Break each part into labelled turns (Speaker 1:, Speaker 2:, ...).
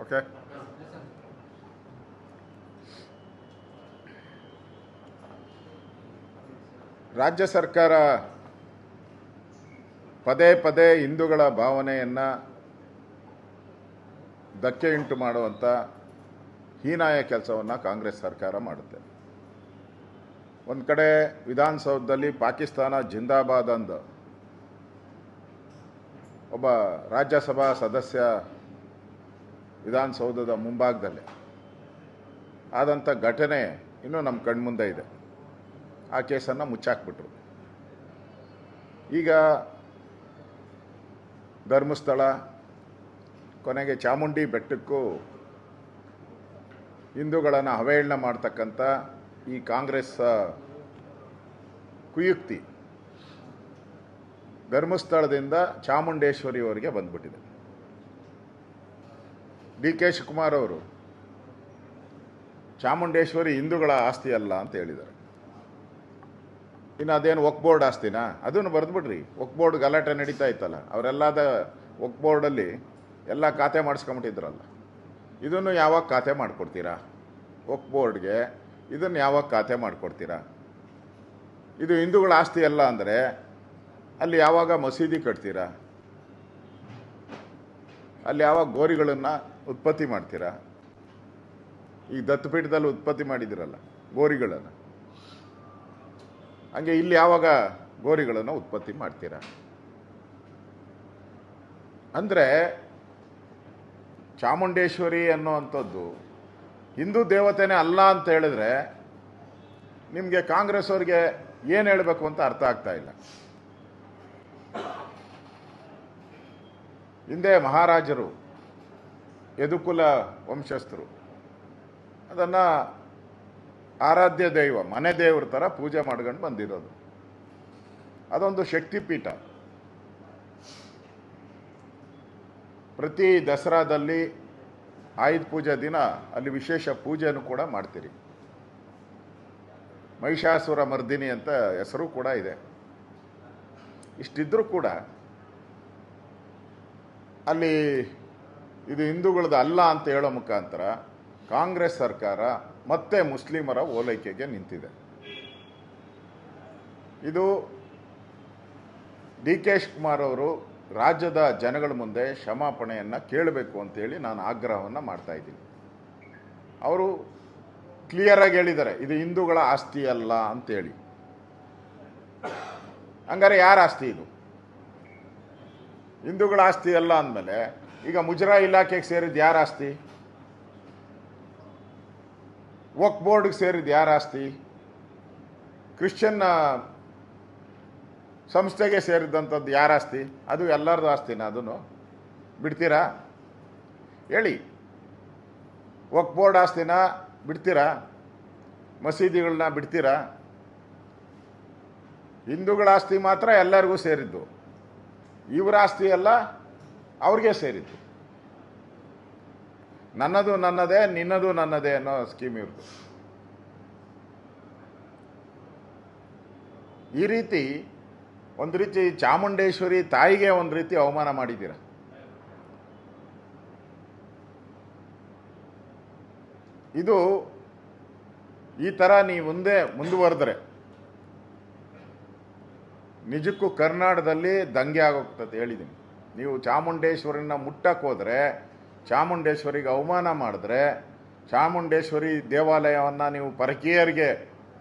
Speaker 1: Okay. ರಾಜ್ಯ ಸರ್ಕಾರ ಪದೇ ಪದೇ ಹಿಂದೂಗಳ ಭಾವನೆಯನ್ನು ಧಕ್ಕೆಯುಂಟು ಮಾಡುವಂಥ ಹೀನಾಯ ಕೆಲಸವನ್ನು ಕಾಂಗ್ರೆಸ್ ಸರ್ಕಾರ ಮಾಡುತ್ತೆ. ಒಂದು ಕಡೆ ವಿಧಾನಸೌಧದಲ್ಲಿ ಪಾಕಿಸ್ತಾನ ಜಿಂದಾಬಾದ್ ಅಂದು ಒಬ್ಬ ರಾಜ್ಯಸಭಾ ಸದಸ್ಯ ವಿಧಾನಸೌಧದ ಮುಂಭಾಗದಲ್ಲಿ ಆದಂಥ ಘಟನೆ ಇನ್ನೂ ನಮ್ಮ ಕಣ್ಮುಂದೆ ಇದೆ. ಆ ಕೇಸನ್ನು ಮುಚ್ಚಾಕ್ಬಿಟ್ರು. ಈಗ ಧರ್ಮಸ್ಥಳ, ಕೊನೆಗೆ ಚಾಮುಂಡಿ ಬೆಟ್ಟಕ್ಕೂ ಹಿಂದೂಗಳನ್ನು ಅವಹೇಳನ ಮಾಡ್ತಕ್ಕಂಥ ಈ ಕಾಂಗ್ರೆಸ್ ಕುಯುಕ್ತಿ ಧರ್ಮಸ್ಥಳದಿಂದ ಚಾಮುಂಡೇಶ್ವರಿಯವರೆಗೆ ಬಂದ್ಬಿಟ್ಟಿದೆ. DK ಶಿವಕುಮಾರ್ ಅವರು ಚಾಮುಂಡೇಶ್ವರಿ ಹಿಂದೂಗಳ ಆಸ್ತಿ ಅಲ್ಲ ಅಂತ ಹೇಳಿದ್ದಾರೆ. ಇನ್ನು ಅದೇನು ವಕ್ಫ್ ಬೋರ್ಡ್ ಆಸ್ತಿನಾ? ಅದನ್ನು ಬರೆದ್ಬಿಡ್ರಿ. ವಕ್ಫ್ ಬೋರ್ಡ್ ಗಲಾಟೆ ನಡೀತಾ ಇತ್ತಲ್ಲ, ಅವರೆಲ್ಲದ ವಕ್ಫ್ ಬೋರ್ಡಲ್ಲಿ ಎಲ್ಲ ಖಾತೆ ಮಾಡಿಸ್ಕೊಂಬಿಟ್ಟಿದ್ರಲ್ಲ, ಇದನ್ನು ಯಾವಾಗ ಖಾತೆ ಮಾಡಿಕೊಡ್ತೀರಾ? ವಕ್ಫ್ ಬೋರ್ಡ್ಗೆ ಇದನ್ನು ಯಾವಾಗ ಖಾತೆ ಮಾಡಿಕೊಡ್ತೀರಾ? ಇದು ಹಿಂದೂಗಳ ಆಸ್ತಿ ಅಲ್ಲ ಅಂದರೆ ಅಲ್ಲಿ ಯಾವಾಗ ಮಸೀದಿ ಕಟ್ತೀರಾ? ಅಲ್ಲಿ ಯಾವಾಗ ಗೋರಿಗಳನ್ನು ಉತ್ಪತ್ತಿ ಮಾಡ್ತೀರಾ? ಈಗ ದತ್ತಪೀಠದಲ್ಲಿ ಉತ್ಪತ್ತಿ ಮಾಡಿದಿರಲ್ಲ ಗೋರಿಗಳನ್ನು, ಹಂಗೆ ಇಲ್ಲಿ ಯಾವಾಗ ಗೋರಿಗಳನ್ನು ಉತ್ಪತ್ತಿ ಮಾಡ್ತೀರಾ? ಅಂದರೆ ಚಾಮುಂಡೇಶ್ವರಿ ಅನ್ನುವಂಥದ್ದು ಹಿಂದೂ ದೇವತೆನೇ ಅಲ್ಲ ಅಂತ ಹೇಳಿದ್ರೆ ನಿಮಗೆ ಕಾಂಗ್ರೆಸ್ ಅವ್ರಿಗೆ ಏನು ಹೇಳಬೇಕು ಅಂತ ಅರ್ಥ ಆಗ್ತಾ ಇಲ್ಲ. ಹಿಂದೆ ಮಹಾರಾಜರು ಯದುಕುಲ ವಂಶಸ್ಥರು ಅದನ್ನು ಆರಾಧ್ಯ ದೈವ, ಮನೆ ದೇವ್ರ ಥರ ಪೂಜೆ ಮಾಡ್ಕೊಂಡು ಬಂದಿರೋದು. ಅದೊಂದು ಶಕ್ತಿಪೀಠ. ಪ್ರತಿ ದಸರಾದಲ್ಲಿ ಆಯುಧ ಪೂಜೆ ದಿನ ಅಲ್ಲಿ ವಿಶೇಷ ಪೂಜೆನೂ ಕೂಡ ಮಾಡ್ತೀರಿ. ಮಹಿಷಾಸುರ ಮರ್ದಿನಿ ಅಂತ ಹೆಸರು ಕೂಡ ಇದೆ. ಇಷ್ಟಿದ್ರೂ ಕೂಡ ಅಲ್ಲಿ ಇದು ಹಿಂದೂಗಳದ್ದು ಅಲ್ಲ ಅಂತ ಹೇಳೋ ಮುಖಾಂತರ ಕಾಂಗ್ರೆಸ್ ಸರ್ಕಾರ ಮತ್ತೆ ಮುಸ್ಲಿಮರ ಓಲೈಕೆಗೆ ನಿಂತಿದೆ. ಇದು DK ಶಿವಕುಮಾರ್ ಅವರು ರಾಜ್ಯದ ಜನಗಳ ಮುಂದೆ ಕ್ಷಮಾಪಣೆಯನ್ನು ಕೇಳಬೇಕು ಅಂತೇಳಿ ನಾನು ಆಗ್ರಹವನ್ನು ಮಾಡ್ತಾ ಇದ್ದೀನಿ. ಅವರು ಕ್ಲಿಯರಾಗಿ ಹೇಳಿದ್ದಾರೆ, ಇದು ಹಿಂದೂಗಳ ಆಸ್ತಿ ಅಲ್ಲ ಅಂತೇಳಿ. ಹಂಗಾರೆ ಯಾರ ಆಸ್ತಿ ಇದು? ಹಿಂದೂಗಳ ಆಸ್ತಿ ಅಲ್ಲ ಅಂದಮೇಲೆ ಈಗ ಮುಜರಾಯಿ ಇಲಾಖೆಗೆ ಸೇರಿದ ಯಾರ ಆಸ್ತಿ? ವಕ್ಫ್ ಬೋರ್ಡ್ಗೆ ಸೇರಿದ ಯಾರ ಆಸ್ತಿ? ಕ್ರಿಶ್ಚಿಯನ್ ಸಂಸ್ಥೆಗೆ ಸೇರಿದಂಥದ್ದು ಯಾರ ಆಸ್ತಿ? ಅದು ಎಲ್ಲರದು ಆಸ್ತಿನ? ಅದನ್ನು ಬಿಡ್ತೀರಾ? ಹೇಳಿ. ವಕ್ಫ್ ಬೋರ್ಡ್ ಆಸ್ತಿನ ಬಿಡ್ತೀರಾ? ಮಸೀದಿಗಳನ್ನ ಬಿಡ್ತೀರಾ? ಹಿಂದೂಗಳ ಆಸ್ತಿ ಮಾತ್ರ ಎಲ್ಲರಿಗೂ ಸೇರಿದ್ದು, ಇವರ ಆಸ್ತಿ ಎಲ್ಲ ಅವ್ರಿಗೆ ಸೇರಿದ್ದು. ನನ್ನದು ನನ್ನದೇ, ನಿನ್ನದು ನನ್ನದೇ ಅನ್ನೋ ಸ್ಕೀಮ್ ಇವ್ರದ್ದು. ಈ ರೀತಿ ಒಂದು ರೀತಿ ಚಾಮುಂಡೇಶ್ವರಿ ತಾಯಿಗೆ ಒಂದು ರೀತಿ ಅವಮಾನ ಮಾಡಿದ್ದೀರ. ಇದು ಈ ಥರ ನೀವು ಮುಂದುವರೆದ್ರೆ ನಿಜಕ್ಕೂ ಕರ್ನಾಟಕದಲ್ಲಿ ದಂಗೆ ಆಗೋಗ್ತದೆ ಹೇಳಿದ್ದೀನಿ. ನೀವು ಚಾಮುಂಡೇಶ್ವರಿನ ಮುಟ್ಟಕ್ಕೆ ಹೋದರೆ, ಚಾಮುಂಡೇಶ್ವರಿಗೆ ಅವಮಾನ ಮಾಡಿದ್ರೆ, ಚಾಮುಂಡೇಶ್ವರಿ ದೇವಾಲಯವನ್ನು ನೀವು ಪರಕೀಯರಿಗೆ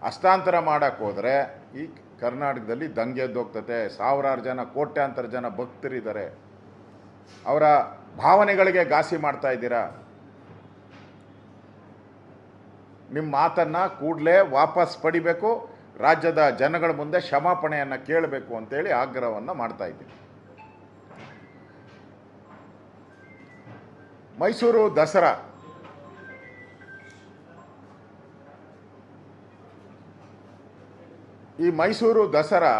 Speaker 1: ಹಸ್ತಾಂತರ ಮಾಡೋಕ್ಕೆ ಹೋದರೆ ಈ ಕರ್ನಾಟಕದಲ್ಲಿ ದಂಗೆ ಎದ್ದೋಗ್ತದೆ. ಸಾವಿರಾರು ಜನ, ಕೋಟ್ಯಾಂತರ ಜನ ಭಕ್ತರಿದ್ದಾರೆ. ಅವರ ಭಾವನೆಗಳಿಗೆ ಘಾಸಿ ಮಾಡ್ತಾ ಇದ್ದೀರಾ. ನಿಮ್ಮ ಮಾತನ್ನು ಕೂಡಲೇ ವಾಪಸ್ ಪಡಿಬೇಕು, ರಾಜ್ಯದ ಜನಗಳ ಮುಂದೆ ಕ್ಷಮಾಪಣೆಯನ್ನು ಕೇಳಬೇಕು ಅಂತೇಳಿ ಆಗ್ರಹವನ್ನು ಮಾಡ್ತಾ ಇದ್ದೀನಿ. ಮೈಸೂರು ದಸರಾ ಈ ಮೈಸೂರು ದಸರಾ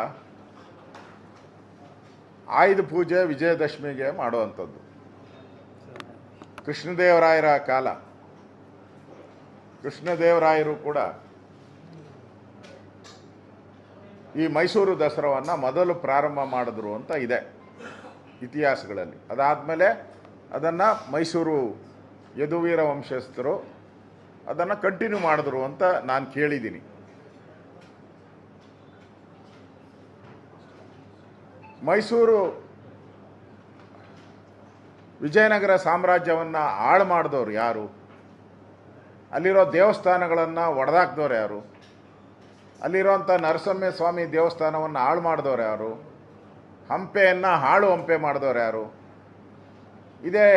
Speaker 1: ಆಯುಧ ಪೂಜೆ ವಿಜಯದಶಮಿಗೆ ಮಾಡುವಂಥದ್ದು. ಕೃಷ್ಣದೇವರಾಯರ ಕಾಲ, ಕೃಷ್ಣದೇವರಾಯರು ಕೂಡ ಈ ಮೈಸೂರು ದಸರಾವನ್ನು ಮೊದಲು ಪ್ರಾರಂಭ ಮಾಡಿದ್ರು ಅಂತ ಇದೆ ಇತಿಹಾಸಗಳಲ್ಲಿ. ಅದಾದಮೇಲೆ ಅದನ್ನು ಮೈಸೂರು ಯದುವೀರ ವಂಶಸ್ಥರು ಅದನ್ನು ಕಂಟಿನ್ಯೂ ಮಾಡಿದ್ರು ಅಂತ ನಾನು ಕೇಳಿದ್ದೀನಿ. ಮೈಸೂರು ವಿಜಯನಗರ ಸಾಮ್ರಾಜ್ಯವನ್ನು ಹಾಳು ಮಾಡಿದವರು ಯಾರು? ಅಲ್ಲಿರೋ ದೇವಸ್ಥಾನಗಳನ್ನು ಒಡೆದಾಕ್ದವ್ರು ಯಾರು? ಅಲ್ಲಿರೋಂಥ ನರಸಿಂಹ ಸ್ವಾಮಿ ದೇವಸ್ಥಾನವನ್ನು ಹಾಳು ಮಾಡಿದವ್ರು ಯಾರು? ಹಂಪೆಯನ್ನು ಹಾಳು ಹಂಪೆ ಮಾಡಿದವ್ರು ಯಾರು? ಇದೇ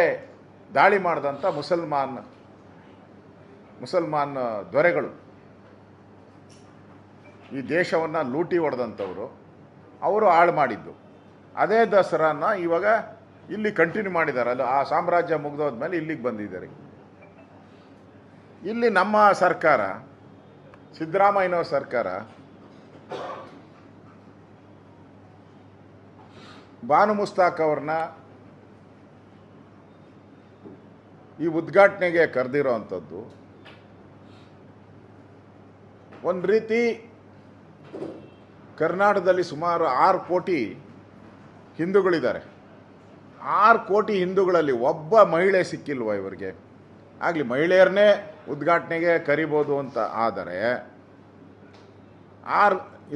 Speaker 1: ದಾಳಿ ಮಾಡಿದಂಥ ಮುಸಲ್ಮಾನ್ ದೊರೆಗಳು, ಈ ದೇಶವನ್ನು ಲೂಟಿ ಹೊಡೆದಂಥವರು, ಅವರು ಹಾಳು ಮಾಡಿದ್ದು. ಅದೇ ದಸರಾನ ಇವಾಗ ಇಲ್ಲಿ ಕಂಟಿನ್ಯೂ ಮಾಡಿದ್ದಾರೆ. ಅದು ಆ ಸಾಮ್ರಾಜ್ಯ ಮುಗಿದೋದ್ಮೇಲೆ ಇಲ್ಲಿಗೆ ಬಂದಿದ್ದಾರೆ. ಇಲ್ಲಿ ನಮ್ಮ ಸರ್ಕಾರ, ಸಿದ್ದರಾಮಯ್ಯನವ್ರ ಸರ್ಕಾರ, ಬಾನು ಮುಸ್ತಾಕ್ ಅವ್ರನ್ನ ಈ ಉದ್ಘಾಟನೆಗೆ ಕರೆದಿರೋ ಅಂಥದ್ದು ಒಂದು ರೀತಿ ಕರ್ನಾಟಕದಲ್ಲಿ ಸುಮಾರು 6 ಕೋಟಿ ಹಿಂದೂಗಳಿದ್ದಾರೆ. 6 ಕೋಟಿ ಹಿಂದೂಗಳಲ್ಲಿ ಒಬ್ಬ ಮಹಿಳೆ ಸಿಕ್ಕಿಲ್ವ ಇವರಿಗೆ? ಆಗಲಿ, ಮಹಿಳೆಯರನ್ನೇ ಉದ್ಘಾಟನೆಗೆ ಕರಿಬೋದು ಅಂತ ಆದರೆ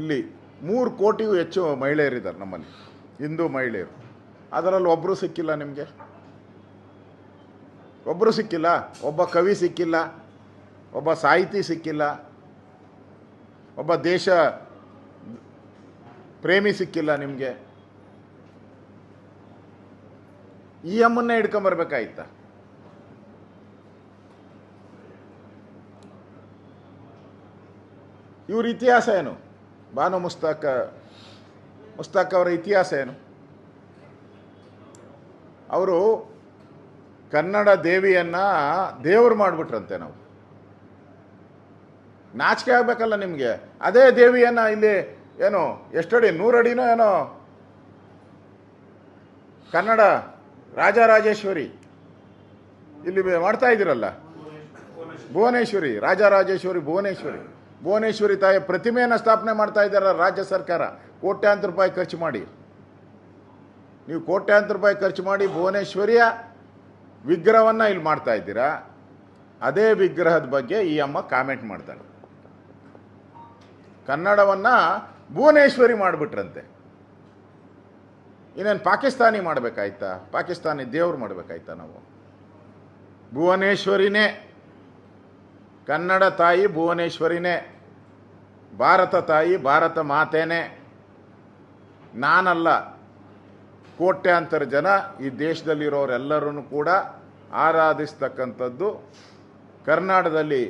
Speaker 1: ಇಲ್ಲಿ 3 ಕೋಟಿಗೂ ಹೆಚ್ಚು ಮಹಿಳೆಯರಿದ್ದಾರೆ ನಮ್ಮಲ್ಲಿ, ಹಿಂದೂ ಮಹಿಳೆಯರು. ಅದರಲ್ಲಿ ಒಬ್ಬರು ಸಿಕ್ಕಿಲ್ಲ ನಿಮಗೆ? ಒಬ್ಬರು ಸಿಕ್ಕಿಲ್ಲ. ಒಬ್ಬ ಕವಿ ಸಿಕ್ಕಿಲ್ಲ, ಒಬ್ಬ ಸಾಹಿತಿ ಸಿಕ್ಕಿಲ್ಲ, ಒಬ್ಬ ದೇಶ ಪ್ರೇಮಿ ಸಿಕ್ಕಿಲ್ಲ ನಿಮಗೆ. ಈ ಅಮ್ಮನ್ನೇ ಹಿಡ್ಕೊಂಬರ್ಬೇಕಾಯ್ತ? ಇವ್ರ ಇತಿಹಾಸ ಏನು? ಬಾನು ಮುಸ್ತಾಕ್ ಅವರ ಇತಿಹಾಸ ಏನು? ಅವರು ಕನ್ನಡ ದೇವಿಯನ್ನು ದೇವರು ಮಾಡಿಬಿಟ್ರಂತೆ. ನಾವು ನಾಚಿಕೆ ಆಗಬೇಕಲ್ಲ ನಿಮಗೆ? ಅದೇ ದೇವಿಯನ್ನು ಇಲ್ಲಿ ಏನು ಎಷ್ಟಡಿ, 100 ಅಡಿನೋ ಏನೋ ಕನ್ನಡ ರಾಜರಾಜೇಶ್ವರಿ ಇಲ್ಲಿ ಮಾಡ್ತಾ ಇದ್ದೀರಲ್ಲ, ಭುವನೇಶ್ವರಿ, ರಾಜರಾಜೇಶ್ವರಿ ಭುವನೇಶ್ವರಿ ತಾಯಿ ಪ್ರತಿಮೆಯನ್ನು ಸ್ಥಾಪನೆ ಮಾಡ್ತಾ ಇದ್ದಾರೆ ರಾಜ್ಯ ಸರ್ಕಾರ. ಕೋಟ್ಯಾಂತರ ರೂಪಾಯಿ ಖರ್ಚು ಮಾಡಿ, ನೀವು ಕೋಟ್ಯಾಂತರ ರೂಪಾಯಿ ಖರ್ಚು ಮಾಡಿ ಭುವನೇಶ್ವರಿಯ ವಿಗ್ರಹವನ್ನು ಇಲ್ಲಿ ಮಾಡ್ತಾ ಇದ್ದೀರಾ. ಅದೇ ವಿಗ್ರಹದ ಬಗ್ಗೆ ಈ ಅಮ್ಮ ಕಾಮೆಂಟ್ ಮಾಡ್ತಾಳೆ. ಕನ್ನಡವನ್ನು ಭುವನೇಶ್ವರಿ ಮಾಡಿಬಿಟ್ರಂತೆ. ಇನ್ನೇನು ಪಾಕಿಸ್ತಾನಿ ಮಾಡಬೇಕಾಯ್ತಾ? ಪಾಕಿಸ್ತಾನಿ ದೇವ್ರು ಮಾಡಬೇಕಾಯ್ತಾ? ನಾವು ಭುವನೇಶ್ವರಿನೇ, ಕನ್ನಡ ತಾಯಿ ಭುವನೇಶ್ವರಿನೇ, ಭಾರತ ತಾಯಿ ಭಾರತ ಮಾತೇನೆ. ನಾನಲ್ಲ, ಕೋಟ್ಯಾಂತರ ಜನ ಈ ದೇಶದಲ್ಲಿರೋರೆಲ್ಲರೂ ಕೂಡ ಆರಾಧಿಸ್ತಕ್ಕಂಥದ್ದು ಕರ್ನಾಟಕದಲ್ಲಿ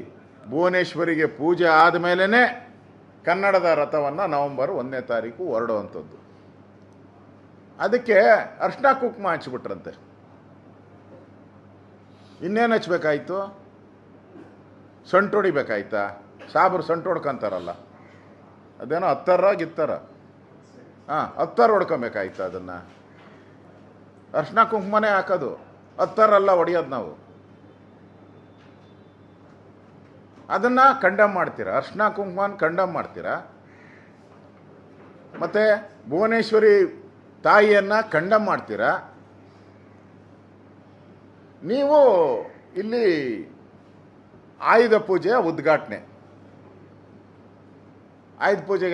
Speaker 1: ಭುವನೇಶ್ವರಿಗೆ ಪೂಜೆ ಆದಮೇಲೆ ಕನ್ನಡದ ರಥವನ್ನು ನವೆಂಬರ್ 1ನೇ ತಾರೀಕು ಹೊರಡುವಂಥದ್ದು. ಅದಕ್ಕೆ ಅರ್ಶಿನ ಕುಂಕುಮ ಹಚ್ಬಿಟ್ರಂತೆ. ಇನ್ನೇನು ಹಚ್ಬೇಕಾಯ್ತು? ಸಂಟು ಹೊಡಿಬೇಕಾಯ್ತಾ? ಸಾಬ್ರು ಸಂಟು ಹೊಡ್ಕೊಂತಾರಲ್ಲ, ಅದೇನೋ ಹತ್ತರ ಹತ್ತರ ಹೊಡ್ಕೊಬೇಕಾಯ್ತು. ಅದನ್ನು ಅರ್ಶಿನ ಕುಂಕುಮನೇ ಹಾಕೋದು, ಹತ್ತರಲ್ಲ ಹೊಡೆಯೋದು ನಾವು. ಅದನ್ನು ಕಂಡಮ್ ಮಾಡ್ತೀರಾ? ಅರ್ಶಿನ ಕುಂಕುಮನ ಕಂಡಮ್ ಮಾಡ್ತೀರಾ? ಮತ್ತು ಭುವನೇಶ್ವರಿ ತಾಯಿಯನ್ನು ಕಂಡಮ್ ಮಾಡ್ತೀರಾ? ನೀವು ಇಲ್ಲಿ ಆಯುಧ ಪೂಜೆಯ ಉದ್ಘಾಟನೆ, ಆಯುಧ ಪೂಜೆಗೆ